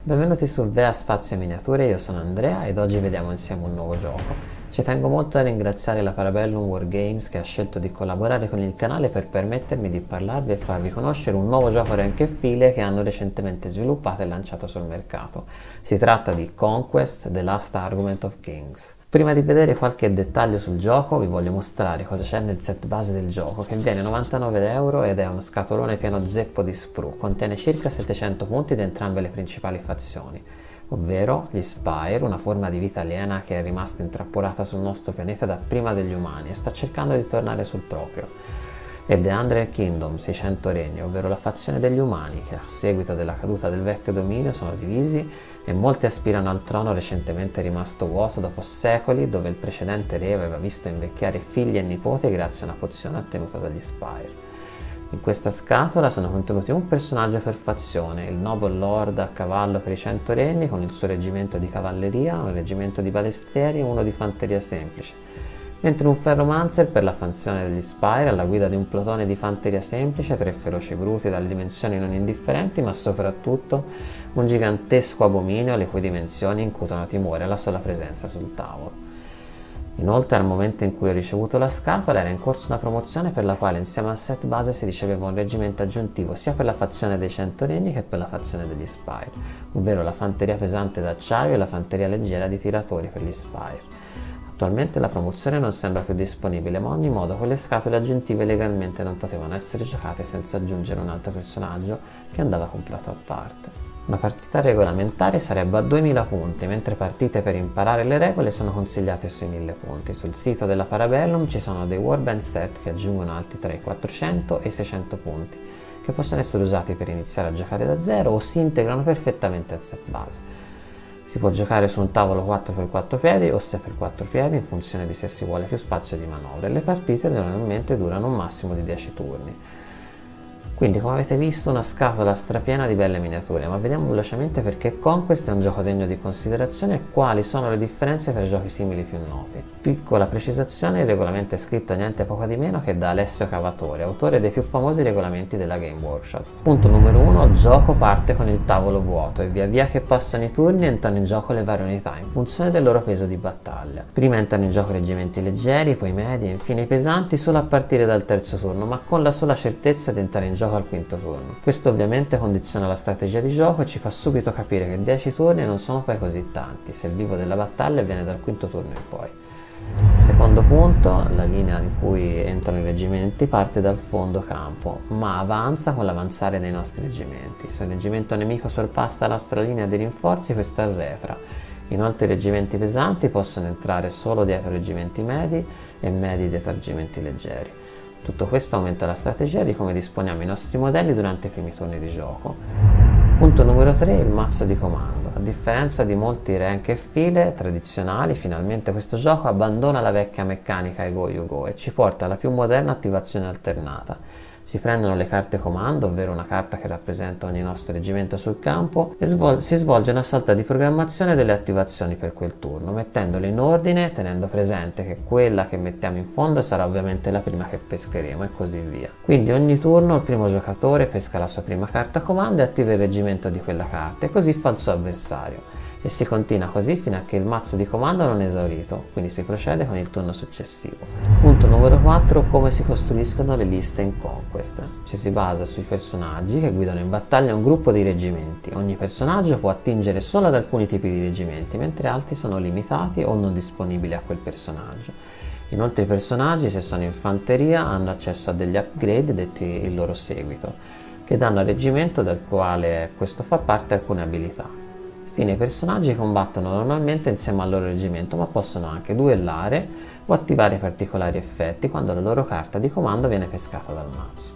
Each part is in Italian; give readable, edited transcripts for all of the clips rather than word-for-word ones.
Benvenuti su Vea Spazio Miniature, io sono Andrea ed oggi vediamo insieme un nuovo gioco. Ci tengo molto a ringraziare la Parabellum Wargames che ha scelto di collaborare con il canale per permettermi di parlarvi e farvi conoscere un nuovo gioco rank e file che hanno recentemente sviluppato e lanciato sul mercato. Si tratta di Conquest: The Last Argument of Kings. Prima di vedere qualche dettaglio sul gioco vi voglio mostrare cosa c'è nel set base del gioco, che viene 99 euro ed è uno scatolone pieno zeppo di sprue. Contiene circa 700 punti di entrambe le principali fazioni, ovvero gli Spire, una forma di vita aliena che è rimasta intrappolata sul nostro pianeta da prima degli umani e sta cercando di tornare sul proprio, e The 100 Kingdoms, i 100 regni, ovvero la fazione degli umani che a seguito della caduta del vecchio dominio sono divisi e molti aspirano al trono recentemente rimasto vuoto dopo secoli, dove il precedente re aveva visto invecchiare figli e nipoti grazie a una pozione ottenuta dagli Spire. In questa scatola sono contenuti un personaggio per fazione, il Noble Lord a cavallo per i 100 regni con il suo reggimento di cavalleria, un reggimento di balestrieri e uno di fanteria semplice, mentre un Ferromancer per la fazione degli Spire alla guida di un plotone di fanteria semplice, 3 feroci bruti dalle dimensioni non indifferenti, ma soprattutto un gigantesco abominio le cui dimensioni incutono timore alla sola presenza sul tavolo. Inoltre, al momento in cui ho ricevuto la scatola era in corso una promozione per la quale insieme al set base si riceveva un reggimento aggiuntivo sia per la fazione dei 100 regni che per la fazione degli Spire, ovvero la fanteria pesante d'acciaio e la fanteria leggera di tiratori per gli Spire. Attualmente la promozione non sembra più disponibile, ma a ogni modo quelle scatole aggiuntive legalmente non potevano essere giocate senza aggiungere un altro personaggio che andava comprato a parte. Una partita regolamentare sarebbe a 2000 punti, mentre partite per imparare le regole sono consigliate sui 1000 punti. Sul sito della Parabellum ci sono dei Warband set che aggiungono altri tra i 400 e i 600 punti, che possono essere usati per iniziare a giocare da zero o si integrano perfettamente al set base. Si può giocare su un tavolo 4x4 piedi o 6x4 piedi in funzione di se si vuole più spazio di manovra, e le partite normalmente durano un massimo di 10 turni. Quindi, come avete visto, una scatola strapiena di belle miniature, ma vediamo velocemente perché Conquest è un gioco degno di considerazione e quali sono le differenze tra i giochi simili più noti. Piccola precisazione: il regolamento è scritto niente poco di meno che da Alessio Cavatore, autore dei più famosi regolamenti della Game Workshop. Punto numero 1: il gioco parte con il tavolo vuoto e via via che passano i turni entrano in gioco le varie unità in funzione del loro peso di battaglia. Prima entrano in gioco reggimenti leggeri, poi medi e infine i pesanti solo a partire dal terzo turno, ma con la sola certezza di entrare in gioco al quinto turno. Questo ovviamente condiziona la strategia di gioco e ci fa subito capire che 10 turni non sono poi così tanti se il vivo della battaglia viene dal quinto turno in poi. Secondo punto: la linea in cui entrano i reggimenti parte dal fondo campo, ma avanza con l'avanzare dei nostri reggimenti. Se un reggimento nemico sorpassa la nostra linea di rinforzi, questa arretra. Inoltre i reggimenti pesanti possono entrare solo dietro reggimenti medi e medi dietro reggimenti leggeri. Tutto questo aumenta la strategia di come disponiamo i nostri modelli durante i primi turni di gioco. Punto numero 3: il mazzo di comando. A differenza di molti rank e file tradizionali, finalmente questo gioco abbandona la vecchia meccanica Go You Go e ci porta alla più moderna attivazione alternata. Si prendono le carte comando, ovvero una carta che rappresenta ogni nostro reggimento sul campo, e si svolge una sorta di programmazione delle attivazioni per quel turno, mettendole in ordine, tenendo presente che quella che mettiamo in fondo sarà ovviamente la prima che pescheremo e così via. Quindi ogni turno il primo giocatore pesca la sua prima carta comando e attiva il reggimento di quella carta, e così fa il suo avversario. E si continua così fino a che il mazzo di comando non è esaurito, quindi si procede con il turno successivo. Punto numero 4: come si costruiscono le liste in Conquest. Ci si basa sui personaggi che guidano in battaglia un gruppo di reggimenti. Ogni personaggio può attingere solo ad alcuni tipi di reggimenti, mentre altri sono limitati o non disponibili a quel personaggio. Inoltre i personaggi, se sono in fanteria, hanno accesso a degli upgrade detti il loro seguito, che danno al reggimento del quale questo fa parte alcune abilità. Infine i personaggi combattono normalmente insieme al loro reggimento, ma possono anche duellare o attivare particolari effetti quando la loro carta di comando viene pescata dal mazzo,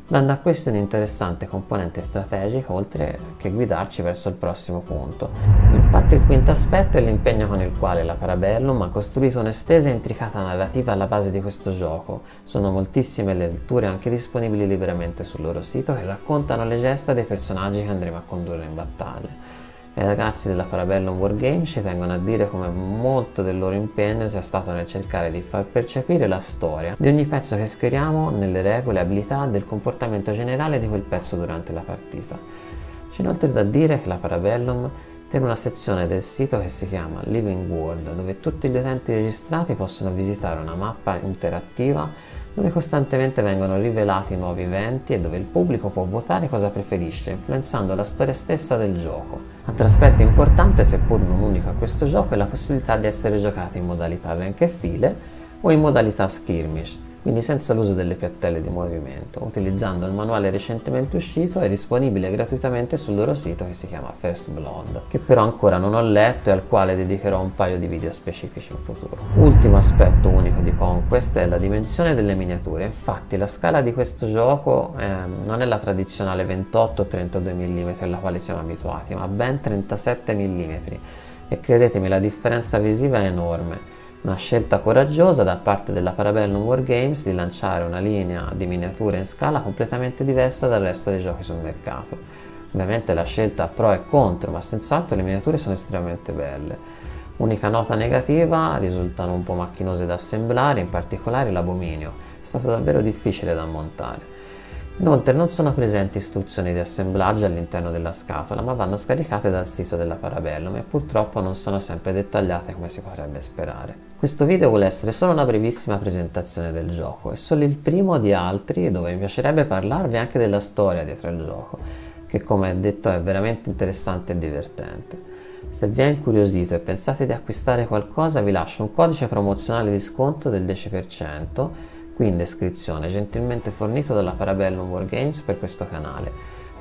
dando a questo un'interessante componente strategica oltre che guidarci verso il prossimo punto. Infatti il quinto aspetto è l'impegno con il quale la Parabellum ha costruito un'estesa e intricata narrativa alla base di questo gioco. Sono moltissime le letture anche disponibili liberamente sul loro sito che raccontano le gesta dei personaggi che andremo a condurre in battaglia. I ragazzi della Parabellum Wargames ci tengono a dire come molto del loro impegno sia stato nel cercare di far percepire la storia di ogni pezzo che schieriamo nelle regole, abilità e del comportamento generale di quel pezzo durante la partita. Ci C'è inoltre da dire che la Parabellum tiene una sezione del sito che si chiama Living World, dove tutti gli utenti registrati possono visitare una mappa interattiva dove costantemente vengono rivelati nuovi eventi e dove il pubblico può votare cosa preferisce, influenzando la storia stessa del gioco. Altro aspetto importante, seppur non unico a questo gioco, è la possibilità di essere giocati in modalità rank e file o in modalità skirmish, quindi senza l'uso delle piattelle di movimento, utilizzando il manuale recentemente uscito e disponibile gratuitamente sul loro sito che si chiama First Blood, che però ancora non ho letto e al quale dedicherò un paio di video specifici in futuro. Ultimo aspetto unico di Conquest è la dimensione delle miniature. Infatti la scala di questo gioco non è la tradizionale 28-32 mm alla quale siamo abituati, ma ben 37 mm e credetemi la differenza visiva è enorme. Una scelta coraggiosa da parte della Parabellum Wargames di lanciare una linea di miniature in scala completamente diversa dal resto dei giochi sul mercato. Ovviamente la scelta ha pro e contro, ma senz'altro le miniature sono estremamente belle. Unica nota negativa, risultano un po' macchinose da assemblare, in particolare l'abominio. È stato davvero difficile da montare. Inoltre non sono presenti istruzioni di assemblaggio all'interno della scatola, ma vanno scaricate dal sito della Parabellum e purtroppo non sono sempre dettagliate come si potrebbe sperare. Questo video vuole essere solo una brevissima presentazione del gioco, è solo il primo di altri dove mi piacerebbe parlarvi anche della storia dietro il gioco, che come detto è veramente interessante e divertente. Se vi è incuriosito e pensate di acquistare qualcosa, vi lascio un codice promozionale di sconto del 10% qui in descrizione, gentilmente fornito dalla Parabellum Wargames per questo canale.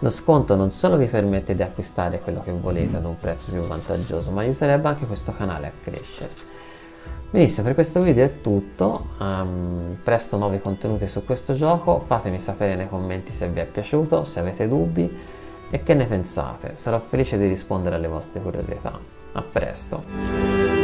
Lo sconto non solo vi permette di acquistare quello che volete ad un prezzo più vantaggioso, ma aiuterebbe anche questo canale a crescere. Benissimo, per questo video è tutto, presto nuovi contenuti su questo gioco, fatemi sapere nei commenti se vi è piaciuto, se avete dubbi e che ne pensate, sarò felice di rispondere alle vostre curiosità. A presto!